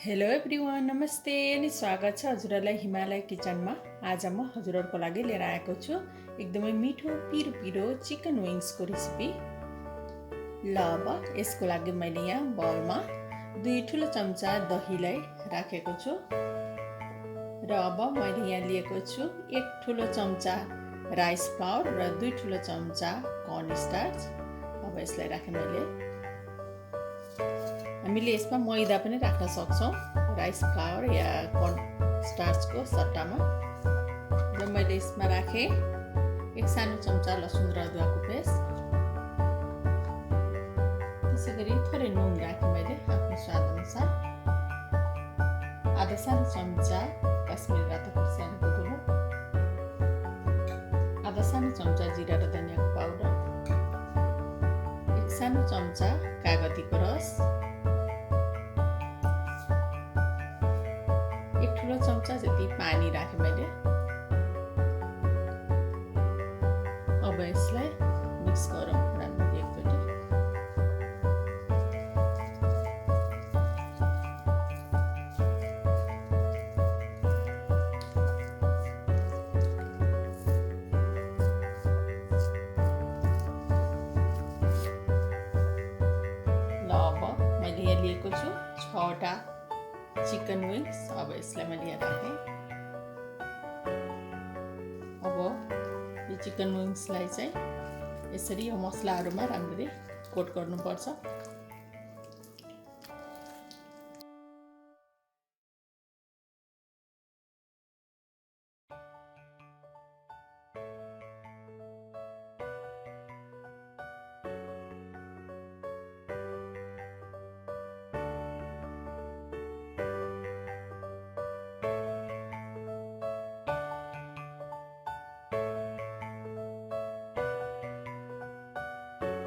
Hello everyone, नमस्ते अनि स्वागत छ हजुरहरूलाई हिमालय किचनमा। आज म हजुरहरूको लागि लिएर आएको छु एकदमै मिठो पिरो पिरो चिकन विङ्सको रेसिपी। ल अब यसको लागि मैले यहाँ बाउलमा 2 ठुलो चम्चा दहीलाई राखेको छु र अब मैले यहाँ लिएको छु 1 ठुलो चम्चा राइस फ्लावर र 2 ठुलो चम्चा कर्न स्टार्च। अब यसलाई राखेँ मैले। हामीले यसमा मैदा पनि राख्न सक्छौं राइस फ्लावर या कर्न स्टार्चको सट्टामा। र मैले यसमा राखे 1 सानो चम्चा लसुन र अदुवाको पेस्ट, त्यसैगरी थोरै नुन राखे मैले आफ्नो स्वाद अनुसार, आधा सानो चम्चा काश्मिरी रातो खुर्सानीको धुलो, आधा सानो चम्चा जिरा र धनियाको पाउडर, 1 सानो चम्चा कागतीको रस, 1 ठुलो चम्चा जति पानी राखेँ मैले। अब यसलाई मिक्स गरौँ राम्ररी एकचोटि। ल अब मैले यहाँ लिएको छु 6वटा चिकन विङ्स। अब यसलाई मैले यहाँ राखेँ। अब यो चिकन विङ्सलाई चाहिँ यसरी यो मसलाहरूमा राम्ररी कोट गर्नुपर्छ।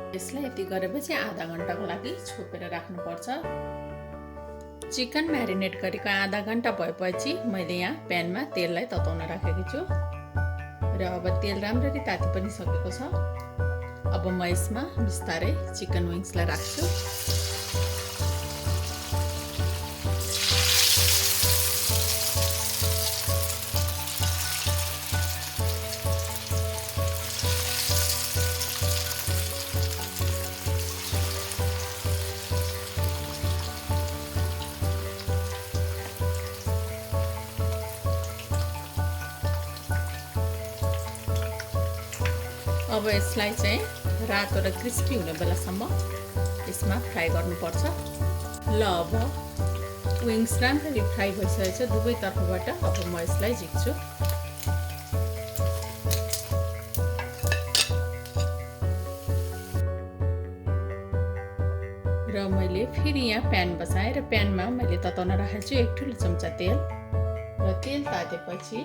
यसलाई यति गरेपछि आधा घण्टाको लागि छोपेर राख्नुपर्छ। चिकन म्यारिनेट गरेको आधा घण्टा भएपछि मैले यहाँ प्यानमा तेललाई तताउन राखेको छु र अब तेल राम्ररी ताति पनि सकेको छ। अब म यसमा बिस्तारै चिकन विङ्सलाई राख्छु। अब यसलाई चाहिँ रातो र क्रिस्पी हुने बेलासम्म यसमा फ्राई गर्नुपर्छ। ल अब विङ्स राम्ररी फ्राई भइसकेको छ दुवै तर्फबाट। अब म यसलाई झिक्छु। र मैले फेरि यहाँ प्यान बसाएँ र प्यानमा मैले तताउन राखेको छु 1 ठुलो चम्चा तेल। र तेल तातेपछि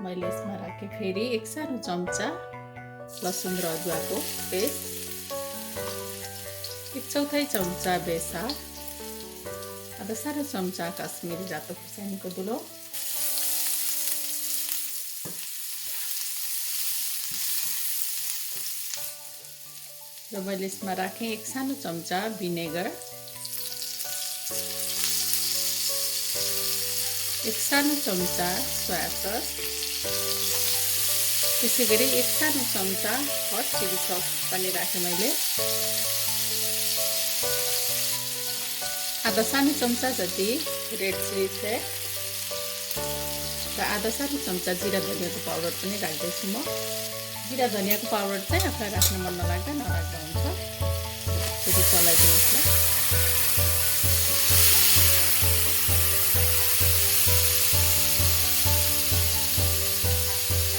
मैले यसमा राखेँ फेरि 1 सानो चम्चा लसुन र अदुवाको पेस्ट, 1/4 चम्चा बेसार, आधा सानो चम्चा काश्मिरी रातो खुर्सानीको धुलो, र मैले यसमा राखेँ 1 सानो चम्चा भिनेगर, 1 सानो चम्चा सोया सस, त्यसैगरी 1 सानो चम्चा हट चिली सस पनि राखेँ मैले, आधा सानो चम्चा जति रेड चिली फ्लेक्स र आधा सानो चम्चा जिरा धनियाको पाउडर पनि राख्दैछु म। जिरा धनियाको पाउडर चाहिँ आफूलाई राख्न मन नलाग्दा नराख्दा हुन्छ। फेरि चलाइदिनु यसलाई।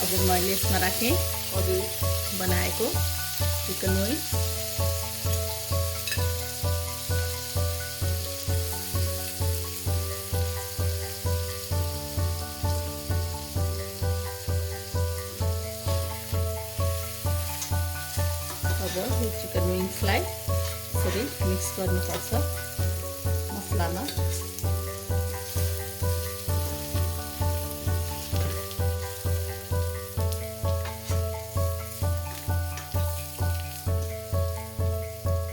अब मैले यसमा राखेँ अघि बनाएको चिकन विङ्स। अब यो चिकन विङ्सलाई यसरी मिक्स गर्नुपर्छ मसलामा।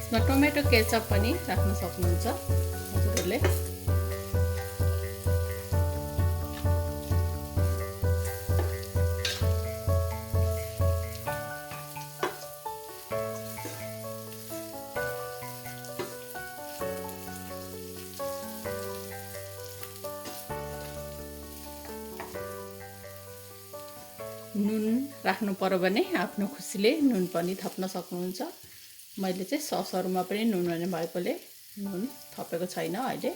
यसमा टोमेटो केचप पनि राख्न सक्नुहुन्छ हजुरहरूले। नुन राख्नु पर्यो भने आफ्नो खुसीले नुन पनि थप्न सक्नुहुन्छ। मैले चाहिँ ससहरूमा पनि नुन हुने भएकोले नुन थपेको छैन अहिले।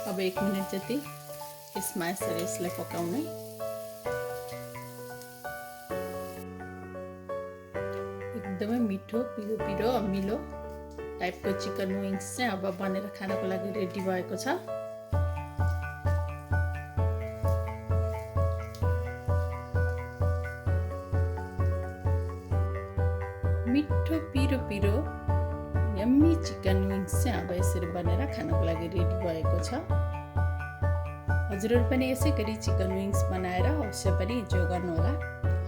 अब 1 मिनट जति यसमा यसलाई पकाउने। एकदमै मिठो पिरो अमिलो टाइपको चिकन विङ्स चाहिँ अब बनेर खानको लागि रेडी भएको छ। मिठो पिरो यम्मी चिकन विङ्स चाहिँ अब यसरी बनेर खानको लागि रेडी भएको छ। हजुरहरू पनि यसै गरी चिकन विङ्स बनाएर अवश्य पनि इन्जोय गर्नुहोला।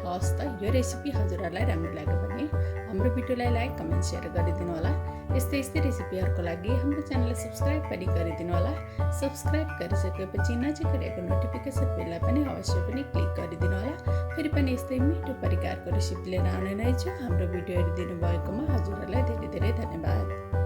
हस् त, यो रेसिपी हजुरहरूलाई राम्रो लाग्यो भने हाम्रो भिडियोलाई लाइक कमेन्ट सेयर गरिदिनु होला। यस्तै रेसिपीहरूको लागि हाम्रो च्यानललाई सब्स्क्राइब पनि गरिदिनु होला। सब्स्क्राइब गरिसकेपछि नजिक रहेको नोटिफिकेसन बेललाई पनि अवश्य पनि क्लिक गरिदिनु होला। फेरि पनि यस्तै मिठो प्रकारको रेसिपी लिएर आउने नै छु। हाम्रो भिडियो हेरिदिनु भएकोमा हजुरहरूलाई धेरै धेरै धन्यवाद।